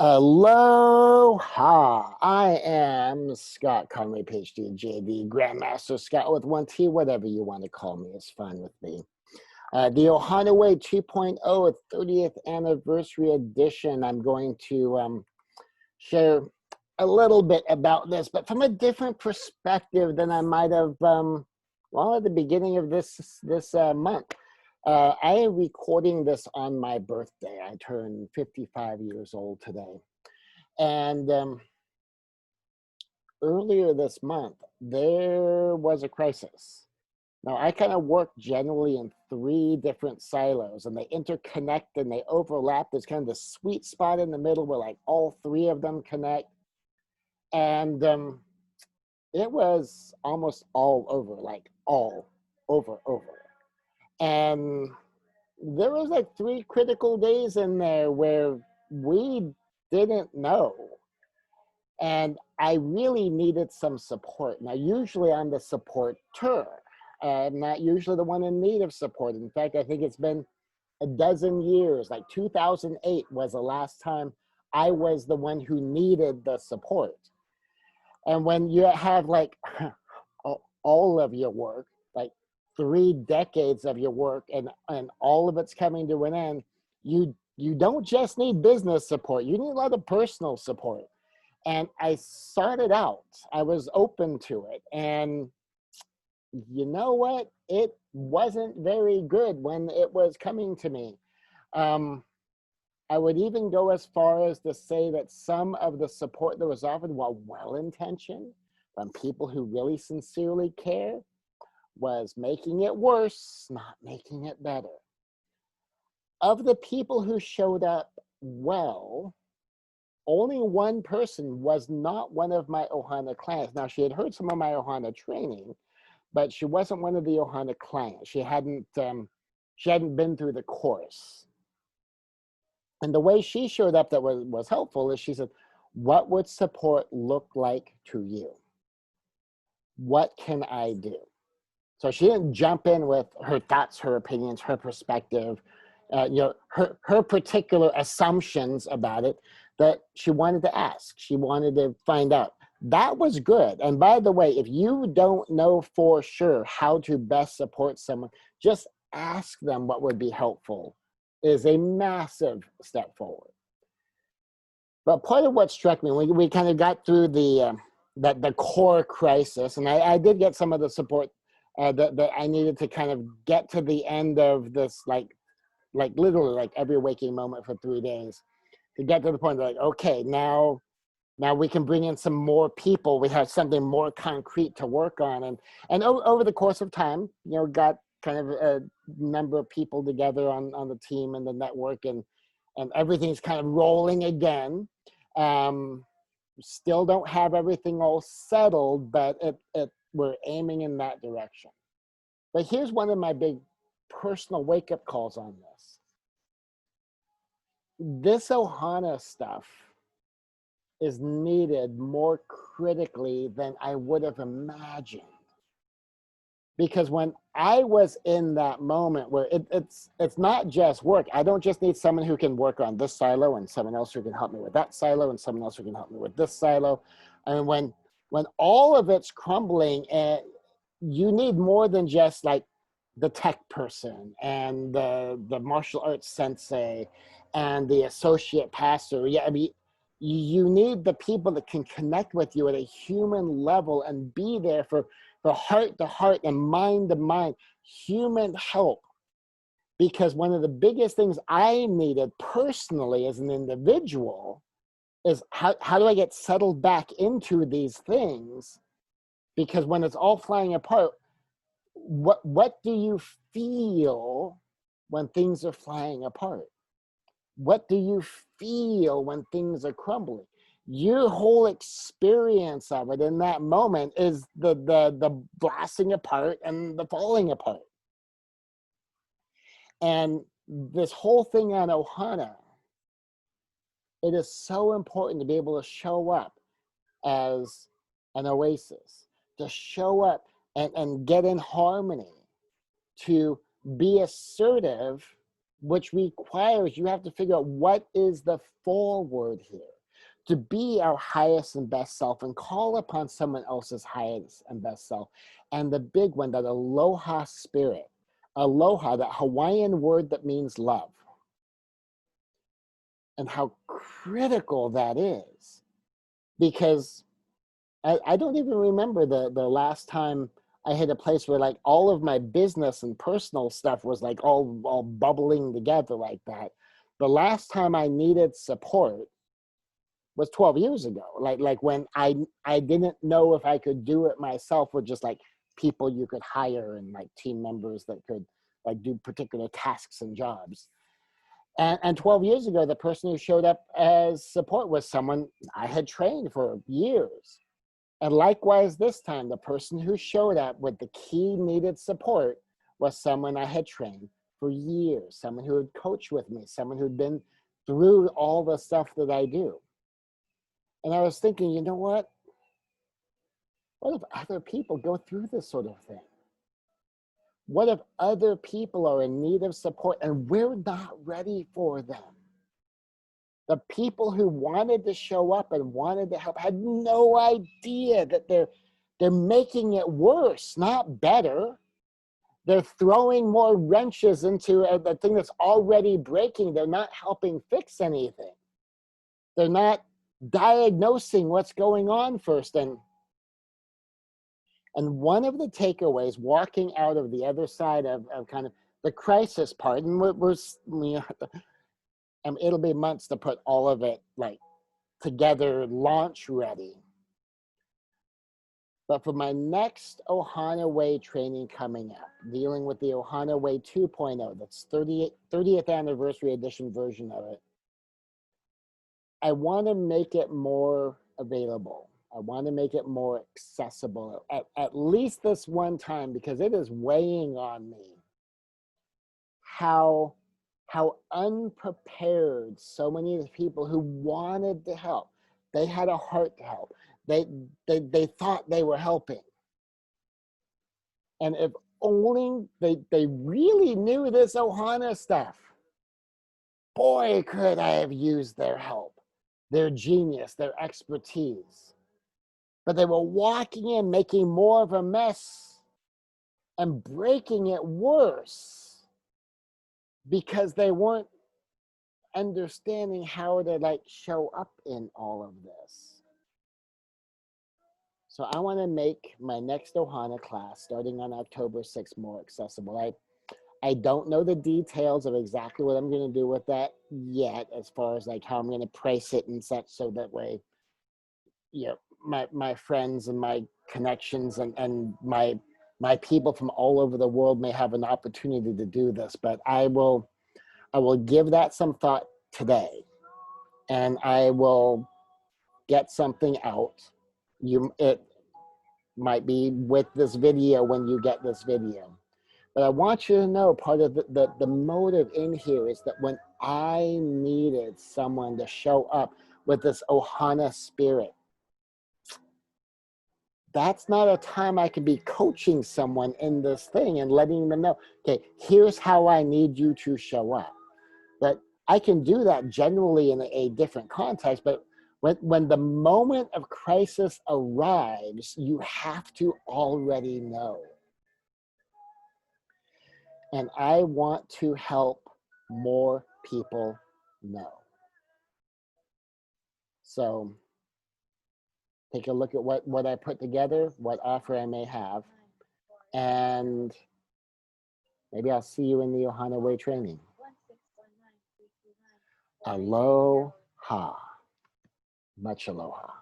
Aloha! I am Scott Conway, PhD, JD, Grandmaster Scott with one T, whatever you want to call me, it's fine with me. The Ohana Way 2.0 30th anniversary edition. I'm going to share a little bit about this, but from a different perspective than I might have, well, at the beginning of this month. I am recording this on my birthday. I turned 55 years old today. And earlier this month, there was a crisis. Now, I kind of work generally in three different silos, and they interconnect and they overlap. There's kind of the sweet spot in the middle where like all three of them connect. And it was almost all over, like all over. And there was like 3 critical days in there where we didn't know. And I really needed some support. Now, usually I'm the supporter. I'm not usually the one in need of support. In fact, I think it's been a dozen years, like 2008 was the last time I was the one who needed the support. And when you have like all of your work, like 3 decades of your work, and all of it's coming to an end, you don't just need business support, you need a lot of personal support. And I started out, I was open to it. And you know what? It wasn't very good when it was coming to me. I would even go as far as to say that some of the support that was offered, while well-intentioned, from people who really sincerely care, was making it worse, not making it better. Of the people who showed up well, only one person was not one of my Ohana clients. Now, she had heard some of my Ohana training, but she wasn't one of the Ohana clients. She hadn't been through the course. And the way she showed up that was helpful is she said, what would support look like to you? What can I do? So she didn't jump in with her thoughts, her opinions, her perspective, her particular assumptions about it, that she wanted to ask. She wanted to find out. That was good. And by the way, if you don't know for sure how to best support someone, just ask them what would be helpful is a massive step forward. But part of what struck me, we kind of got through the core crisis, and I did get some of the support that I needed to kind of get to the end of this, like literally like every waking moment for 3 days, to get to the point like, okay, now we can bring in some more people. We have something more concrete to work on. And over the course of time, got kind of a number of people together on the team and the network, and everything's kind of rolling again. Still don't have everything all settled, but we're aiming in that direction. But here's one of my big personal wake-up calls on this. This Ohana stuff is needed more critically than I would have imagined. Because when I was in that moment where it's not just work, I don't just need someone who can work on this silo and someone else who can help me with that silo and someone else who can help me with this silo. And when all of it's crumbling, you need more than just like the tech person and the martial arts sensei and the associate pastor. Yeah, I mean, you need the people that can connect with you at a human level and be there for heart to heart and mind to mind, human help. Because one of the biggest things I needed personally as an individual is how do I get settled back into these things? Because when it's all flying apart, what do you feel when things are flying apart? What do you feel when things are crumbling? Your whole experience of it in that moment is the blasting apart and the falling apart. And this whole thing on Ohana, it is so important to be able to show up as an oasis, to show up and get in harmony, to be assertive which requires you have to figure out what is the forward here to be our highest and best self and call upon someone else's highest and best self. And the big one, that aloha spirit. Aloha, that Hawaiian word that means love. And how critical that is. Because I don't even remember the last time I hit a place where like all of my business and personal stuff was like all bubbling together like that. The last time I needed support was 12 years ago. Like when I didn't know if I could do it myself, with just like people you could hire and like team members that could like do particular tasks and jobs. And 12 years ago, the person who showed up as support was someone I had trained for years. And likewise, this time, the person who showed up with the key needed support was someone I had trained for years, someone who had coached with me, someone who'd been through all the stuff that I do. And I was thinking, you know what? What if other people go through this sort of thing? What if other people are in need of support and we're not ready for them? The people who wanted to show up and wanted to help had no idea that they're making it worse, not better. They're throwing more wrenches into the thing that's already breaking. They're not helping fix anything. They're not diagnosing what's going on first. And one of the takeaways walking out of the other side of kind of the crisis part, and it'll be months to put all of it like together, launch ready. But for my next Ohana Way training coming up, dealing with the Ohana Way 2.0, that's 30th anniversary edition version of it, I want to make it more available. I want to make it more accessible, at least this one time, because it is weighing on me how unprepared so many of the people who wanted to help, they had a heart to help. They thought they were helping. And if only they really knew this Ohana stuff, boy, could I have used their help, their genius, their expertise. But they were walking in, making more of a mess and breaking it worse because they weren't understanding how to like show up in all of this. So I want to make my next Ohana class starting on October 6th more accessible. I don't know the details of exactly what I'm going to do with that yet, as far as like how I'm going to price it and such, so that way, you know, my friends and my connections and my people from all over the world may have an opportunity to do this. But I will give that some thought today, and I will get something out. It might be with this video when you get this video. But I want you to know, part of the motive in here is that when I needed someone to show up with this Ohana spirit, that's not a time I could be coaching someone in this thing and letting them know, okay, here's how I need you to show up. But I can do that generally in a different context, but when the moment of crisis arrives, you have to already know. And I want to help more people know. So take a look at what I put together, what offer I may have, and maybe I'll see you in the Ohana Way training. Aloha. Much aloha.